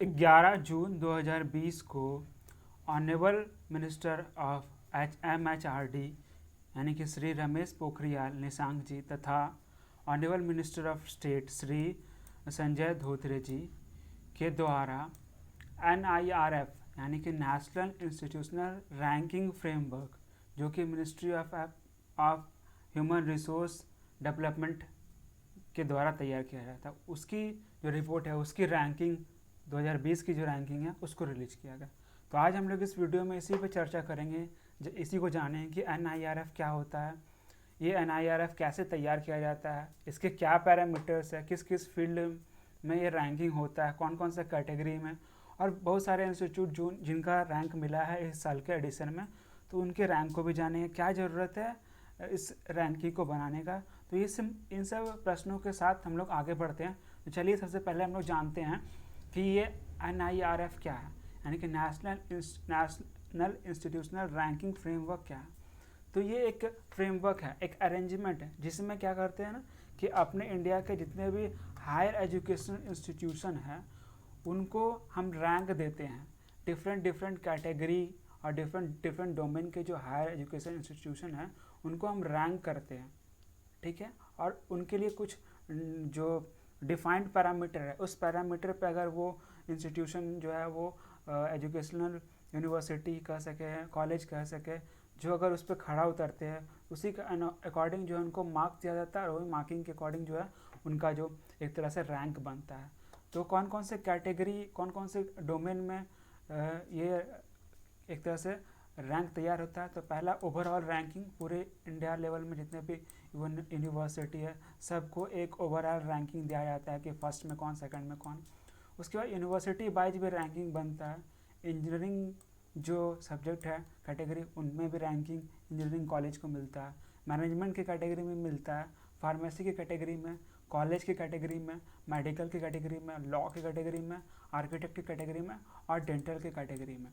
11 जून 2020 को honourable minister of MHRD यानी कि श्री रमेश पोखरियाल निशंक जी तथा honourable minister of state Shri Sanjay Dhotre ji के द्वारा NIRF यानी कि नेशनल इंस्टीट्यूशनल रैंकिंग फ्रेमवर्क, जो कि ministry of human resource development के द्वारा तैयार किया गया था, उसकी जो रिपोर्ट है उसकी रैंकिंग 2020 की जो रैंकिंग है उसको रिलीज किया गया। तो आज हम लोग इस वीडियो में इसी पे चर्चा करेंगे, इसी को जानें कि NIRF क्या होता है, ये NIRF कैसे तैयार किया जाता है, इसके क्या पैरामीटर्स है, किस किस फील्ड में ये रैंकिंग होता है, कौन कौन सा कैटेगरी में, और बहुत सारे इंस्टीट्यूट जो जिनका रैंक मिला है इस साल के एडिशन में, तो उनके रैंक को भी जानेंगे, क्या ज़रूरत है इस रैंकिंग को बनाने का। तो ये इन सब प्रश्नों के साथ हम लोग आगे बढ़ते हैं। तो चलिए सबसे पहले हम लोग जानते हैं कि ये NIRF क्या है, यानी कि नेशनल इंस्टीट्यूशनल रैंकिंग फ्रेमवर्क क्या है। तो ये एक फ्रेमवर्क है, एक अरेंजमेंट है, जिसमें क्या करते हैं ना कि अपने इंडिया के जितने भी हायर एजुकेशन इंस्टीट्यूशन हैं उनको हम रैंक देते हैं। डिफरेंट कैटेगरी और डिफरेंट डोमेन के जो हायर एजुकेशन इंस्टीट्यूशन हैं उनको हम रैंक करते हैं, ठीक है। और उनके लिए कुछ जो डिफाइंड पैरामीटर है, उस पैरामीटर पे अगर वो इंस्टीट्यूशन जो है वो एजुकेशनल यूनिवर्सिटी कह सके, कॉलेज कह सके, जो अगर उस पर खड़ा उतरते हैं उसी के अकॉर्डिंग जो है उनको मार्क दिया जाता है, और वही मार्किंग के अकॉर्डिंग जो है उनका जो एक तरह से रैंक बनता है। तो कौन कौन से कैटेगरी, कौन कौन से डोमेन में ये एक तरह से रैंक तैयार होता है। तो पहला ओवरऑल रैंकिंग, पूरे इंडिया लेवल में जितने भी यूनिवर्सिटी है सबको एक ओवरऑल रैंकिंग दिया जाता है कि फर्स्ट में कौन, सेकंड में कौन। उसके बाद यूनिवर्सिटी वाइज भी रैंकिंग बनता है। इंजीनियरिंग जो सब्जेक्ट है कैटेगरी, उनमें भी रैंकिंग इंजीनियरिंग कॉलेज को मिलता है, मैनेजमेंट की कैटेगरी में मिलता है, फार्मेसी की कैटेगरी में, कॉलेज की कैटेगरी में, मेडिकल की कैटेगरी में, लॉ की कैटेगरी में, आर्किटेक्ट की कैटेगरी में और डेंटल की कैटेगरी में।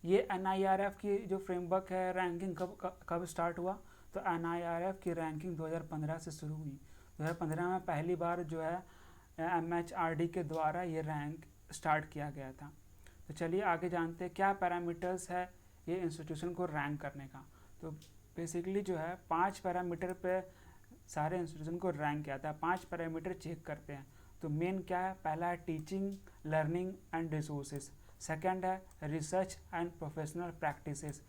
ये NIRF की जो फ्रेमवर्क है, रैंकिंग कब स्टार्ट हुआ, तो NIRF की रैंकिंग 2015 से शुरू हुई। 2015 में पहली बार जो है MHRD के द्वारा ये रैंक स्टार्ट किया गया था। तो चलिए आगे जानते हैं क्या पैरामीटर्स है ये इंस्टीट्यूशन को रैंक करने का। तो बेसिकली जो है 5 पैरामीटर पे सारे इंस्टीट्यूशन को रैंक किया था, 5 पैरामीटर चेक करते हैं। तो मेन क्या है, पहला है teaching, learning and resources, second है research and professional practices,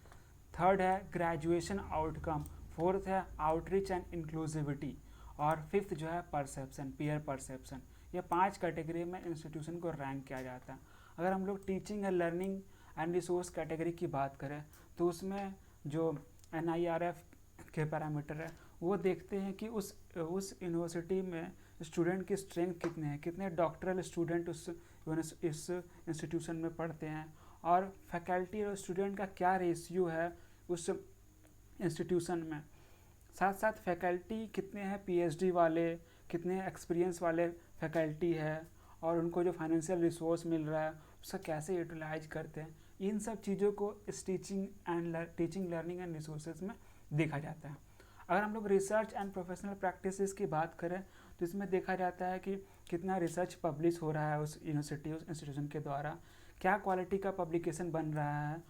third है ग्रेजुएशन आउटकम, फोर्थ है आउटरीच एंड इंक्लूसिविटी, और फिफ्थ जो है परसेप्शन, पीयर परसेप्शन। ये 5 कैटेगरी में इंस्टीट्यूशन को रैंक किया जाता है। अगर हम लोग teaching and learning and resource category की बात करें तो उसमें जो NIRF के पैरामीटर है वो देखते हैं कि उस यूनिवर्सिटी में स्टूडेंट की स्ट्रेंथ कितने हैं, कितने डॉक्टरल स्टूडेंट इस इंस्टीट्यूशन में पढ़ते हैं, और फैकल्टी और स्टूडेंट का क्या रेशियो है उस इंस्टीट्यूशन में। साथ साथ फैकल्टी कितने हैं PhD वाले, कितने एक्सपीरियंस वाले फैकल्टी है, और उनको जो फाइनेंशियल रिसोर्स मिल रहा है उसका कैसे यूटिलाइज करते हैं। इन सब चीज़ों को इस टीचिंग लर्निंग एंड रिसोर्सेज में देखा जाता है। अगर हम लोग रिसर्च एंड प्रोफेशनल प्रैक्टिसेस की बात करें तो इसमें देखा जाता है कि कितना रिसर्च पब्लिश हो रहा है उस यूनिवर्सिटी, उस इंस्टीट्यूशन के द्वारा, क्या क्वालिटी का पब्लिकेशन बन रहा है,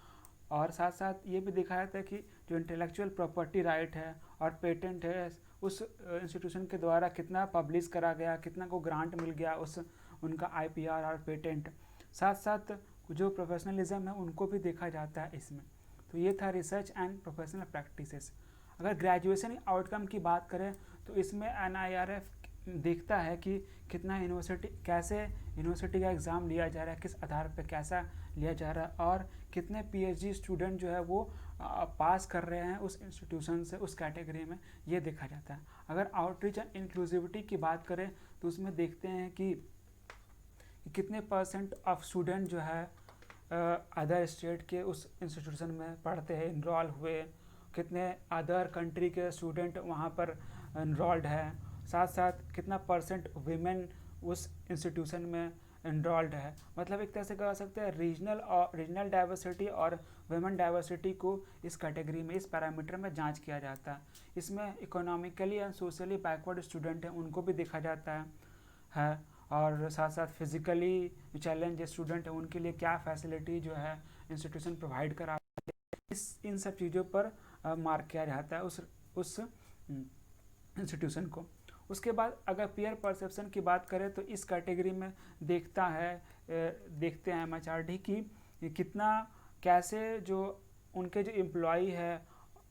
और साथ साथ ये भी देखा जाता है कि जो इंटेलेक्चुअल प्रॉपर्टी राइट है और पेटेंट है उस इंस्टीट्यूशन के द्वारा कितना पब्लिश करा गया, कितना को ग्रांट मिल गया उस उनका IPR और पेटेंट। साथ साथ जो प्रोफेशनलिज्म है उनको भी देखा जाता है इसमें। तो ये था रिसर्च एंड प्रोफेशनल प्रैक्टिसेस। अगर ग्रेजुएशन आउटकम की बात करें तो इसमें NIRF देखता है कि कितना कैसे यूनिवर्सिटी का एग्ज़ाम लिया जा रहा है, किस आधार पर कैसा लिया जा रहा है, और कितने PhD स्टूडेंट जो है वो पास कर रहे हैं उस इंस्टीट्यूशन से, उस कैटेगरी में, ये देखा जाता है। अगर आउटरीच एंड इंक्लूसिविटी की बात करें तो उसमें देखते हैं कि कितने परसेंट ऑफ स्टूडेंट जो है अदर स्टेट के उस इंस्टीट्यूशन में पढ़ते हैं, इनरोल हुए, कितने अदर कंट्री के स्टूडेंट वहाँ पर इनरोल्ड है, साथ साथ कितना परसेंट वीमेन उस इंस्टीट्यूशन में इनरोल्ड है। मतलब एक तरह से कह सकते हैं रीजनल डाइवर्सिटी और वुमेन डाइवर्सिटी को इस कैटेगरी में, इस पैरामीटर में जांच किया जाता है। इसमें economically and socially backward student हैं उनको भी देखा जाता है। और साथ साथ फिजिकली चैलेंज स्टूडेंट हैं उनके लिए क्या फैसिलिटी जो है इंस्टीट्यूशन प्रोवाइड करा, इन सब चीज़ों पर मार्क किया जाता है उस इंस्टीट्यूशन को। उसके बाद अगर पीयर परसेप्शन की बात करें तो इस कैटेगरी में देखते हैं MHRD की कितना कैसे जो उनके जो एम्प्लॉई है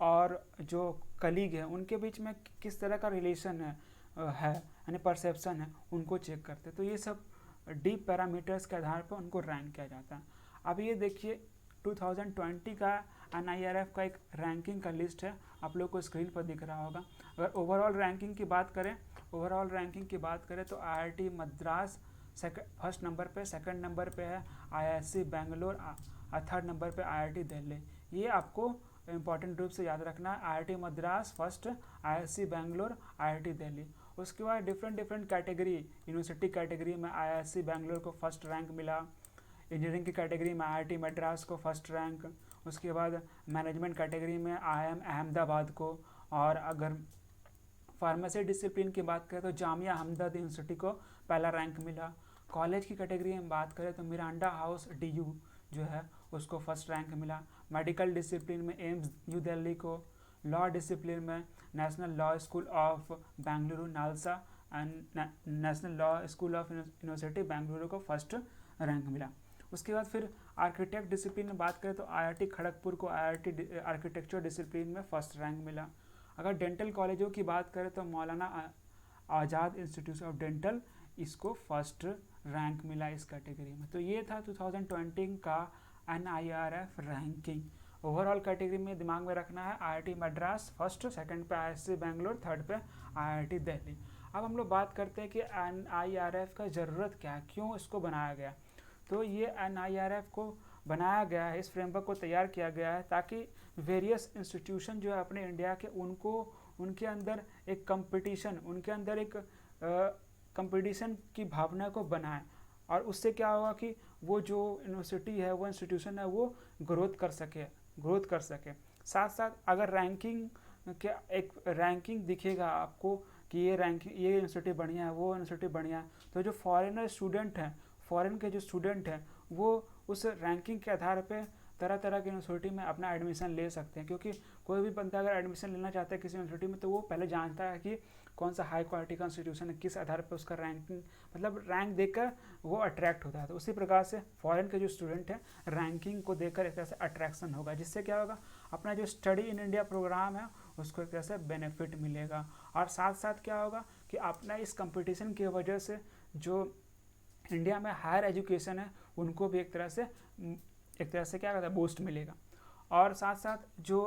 और जो कलीग है उनके बीच में किस तरह का रिलेशन है यानी परसेप्शन है, उनको चेक करते हैं। तो ये सब डीप पैरामीटर्स के आधार पर उनको रैंक किया जाता है। अब ये देखिए 2020 का NIRF का एक रैंकिंग का लिस्ट है, आप लोग को स्क्रीन पर दिख रहा होगा। अगर ओवरऑल रैंकिंग की बात करें तो IIT मद्रास फर्स्ट नंबर पे, सेकंड नंबर पे है IISc बेंगलोर, थर्ड नंबर पे IIT दिल्ली। ये आपको इम्पॉर्टेंट रूप से याद रखना है, IIT Madras first, IISc Bangalore, IIT Delhi. उसके बाद डिफरेंट कैटेगरी, यूनिवर्सिटी कैटेगरी में IISc बेंगलोर को फर्स्ट रैंक मिला, इंजीनियरिंग की कैटेगरी में IIT मद्रास को फर्स्ट रैंक, उसके बाद मैनेजमेंट कैटेगरी में IIM अहमदाबाद को, और अगर फार्मेसी डिसिप्लिन की बात करें तो जामिया हमदर्द यूनिवर्सिटी को पहला रैंक मिला। कॉलेज की कैटेगरी में बात करें तो मिरांडा हाउस DU जो है उसको फर्स्ट रैंक मिला। मेडिकल डिसिप्लिन में एम्स न्यू दिल्ली को, लॉ डिसिप्लिन में national law school of Bengaluru NALSA and national law school of university Bengaluru को फर्स्ट रैंक मिला। उसके बाद फिर आर्किटेक्ट डिसिप्लिन में बात करें तो IIT खड़गपुर को IIT आर्किटेक्चर डिसिप्लिन में फर्स्ट रैंक मिला। अगर डेंटल कॉलेजों की बात करें तो मौलाना आज़ाद इंस्टीट्यूट ऑफ डेंटल, इसको फर्स्ट रैंक मिला इस कैटेगरी में। तो ये था 2020 का NIRF रैंकिंग। ओवरऑल कैटेगरी में दिमाग में रखना है IIT मद्रास फर्स्ट, सेकंड पे IISc बेंगलोर, थर्ड पे IIT दिल्ली। अब हम लोग बात करते हैं कि NIRF का ज़रूरत क्या है, क्यों इसको बनाया गया। तो ये NIRF को बनाया गया है, इस फ्रेमवर्क को तैयार किया गया है ताकि वेरियस इंस्टीट्यूशन जो है अपने इंडिया के, उनके अंदर एक कंपटीशन, उनके अंदर एक कंपटीशन की भावना को बनाए, और उससे क्या होगा कि वो जो यूनिवर्सिटी है, वो इंस्टीट्यूशन है, वो ग्रोथ कर सके। साथ साथ अगर रैंकिंग के एक रैंकिंग दिखेगा आपको कि ये यूनिवर्सिटी बढ़िया है, वो यूनिवर्सिटी बढ़िया है, तो जो फॉरेनर स्टूडेंट हैं, फॉरेन के जो स्टूडेंट हैं, वो उस रैंकिंग के आधार पे तरह तरह की यूनिवर्सिटी में अपना एडमिशन ले सकते हैं। क्योंकि कोई भी बंदा अगर एडमिशन लेना चाहता है किसी यूनिवर्सिटी में, तो वो पहले जानता है कि कौन सा हाई क्वालिटी का इंस्टीट्यूशन है, किस आधार पर उसका रैंकिंग, मतलब रैंक देखकर वो अट्रैक्ट होता है। तो उसी प्रकार से फॉरेन के जो स्टूडेंट हैं, रैंकिंग को देखकर एक तरह से अट्रैक्शन होगा, जिससे क्या होगा, अपना जो स्टडी इन इंडिया प्रोग्राम है उसको एक तरह से बेनिफिट मिलेगा। और साथ साथ क्या होगा कि अपना इस कंपटीशन की वजह से जो इंडिया में हायर एजुकेशन है उनको भी एक तरह से क्या कहता है, बूस्ट मिलेगा। और साथ साथ जो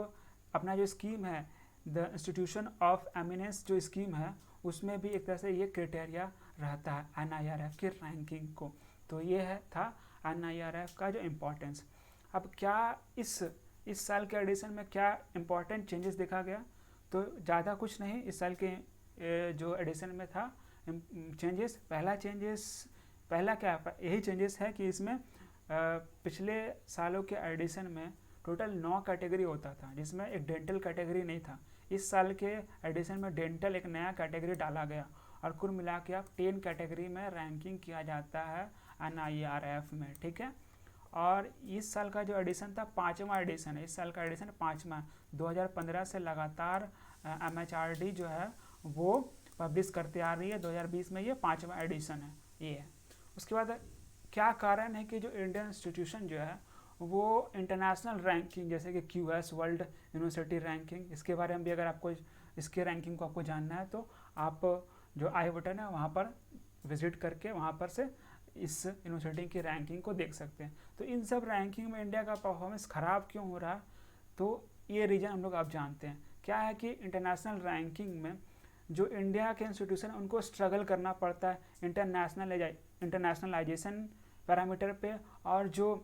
अपना जो स्कीम है द इंस्टीट्यूशन ऑफ एमिनेंस, जो स्कीम है उसमें भी एक तरह से ये क्राइटेरिया रहता है NIRF की रैंकिंग को। तो ये था NIRF का जो इम्पोर्टेंस। अब क्या इस साल के एडिशन में क्या इम्पोर्टेंट चेंजेस देखा गया, तो ज़्यादा कुछ नहीं इस साल के जो एडिशन में था चेंजेस। पहला क्या यही चेंजेस है कि इसमें पिछले सालों के एडिशन में टोटल 9 कैटेगरी होता था, जिसमें एक डेंटल कैटेगरी नहीं था। इस साल के एडिशन में डेंटल एक नया कैटेगरी डाला गया, और कुल मिला के अब 10 कैटेगरी में रैंकिंग किया जाता है NIRF में, ठीक है। और इस साल का जो एडिशन था 5वां एडिशन है, इस साल का एडिशन 5वां, 2015 से लगातार MHRD जो है वो पब्लिश करते आ रही है। 2020 में ये 5वां एडिशन है, ये है। उसके बाद क्या कारण है कि जो इंडियन इंस्टीट्यूशन जो है वो इंटरनेशनल रैंकिंग, जैसे कि QS वर्ल्ड यूनिवर्सिटी रैंकिंग, इसके बारे में भी अगर आपको इसके रैंकिंग को आपको जानना है तो आप जो आई बटन है वहाँ पर विजिट करके वहाँ पर से इस यूनिवर्सिटी की रैंकिंग को देख सकते हैं। तो इन सब रैंकिंग में इंडिया का परफॉर्मेंस ख़राब क्यों हो रहा है, तो ये रीज़न हम लोग आप जानते हैं। क्या है कि इंटरनेशनल रैंकिंग में जो इंडिया के इंस्टीट्यूशन उनको स्ट्रगल करना पड़ता है इंटरनेशनलाइजेशन पैरामीटर पे, और जो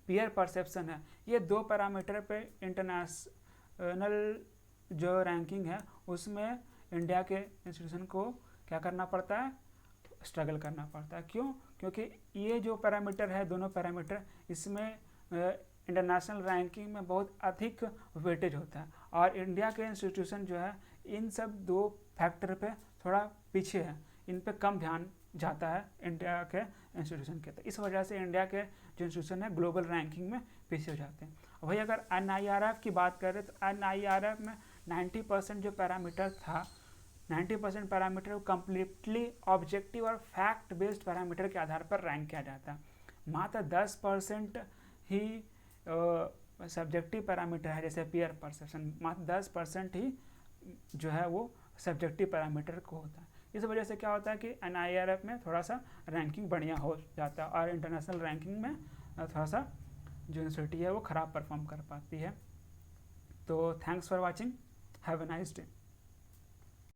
पीयर परसेप्शन है, ये 2 पैरामीटर पे इंटरनेशनल जो रैंकिंग है उसमें इंडिया के इंस्टीट्यूशन को क्या करना पड़ता है, स्ट्रगल करना पड़ता है। क्यों? क्योंकि ये जो पैरामीटर है, दोनों पैरामीटर, इसमें इंटरनेशनल रैंकिंग में बहुत अधिक वेटेज होता है, और इंडिया के इंस्टीट्यूशन जो है इन सब 2 फैक्टर पे थोड़ा पीछे है, इन पे कम ध्यान जाता है इंडिया के इंस्टीट्यूशन के। तो इस वजह से इंडिया के जो इंस्टीट्यूशन है ग्लोबल रैंकिंग में पीछे हो जाते हैं। वही अगर NIRF की बात करें तो NIRF में 90% जो पैरामीटर था, 90% पैरामीटर को कम्प्लीटली ऑब्जेक्टिव और फैक्ट बेस्ड पैरामीटर के आधार पर रैंक किया जाता है। मात्र 10% ही सब्जेक्टिव पैरामीटर है, जैसे पीयर परसेप्शन, मात्र 10% ही जो है वो सब्जेक्टिव पैरामीटर को होता है। इस वजह से क्या होता है कि NIRF में थोड़ा सा रैंकिंग बढ़िया हो जाता है और इंटरनेशनल रैंकिंग में थोड़ा सा जो यूनिवर्सिटी है वो ख़राब परफॉर्म कर पाती है। तो thanks for watching, have a nice day.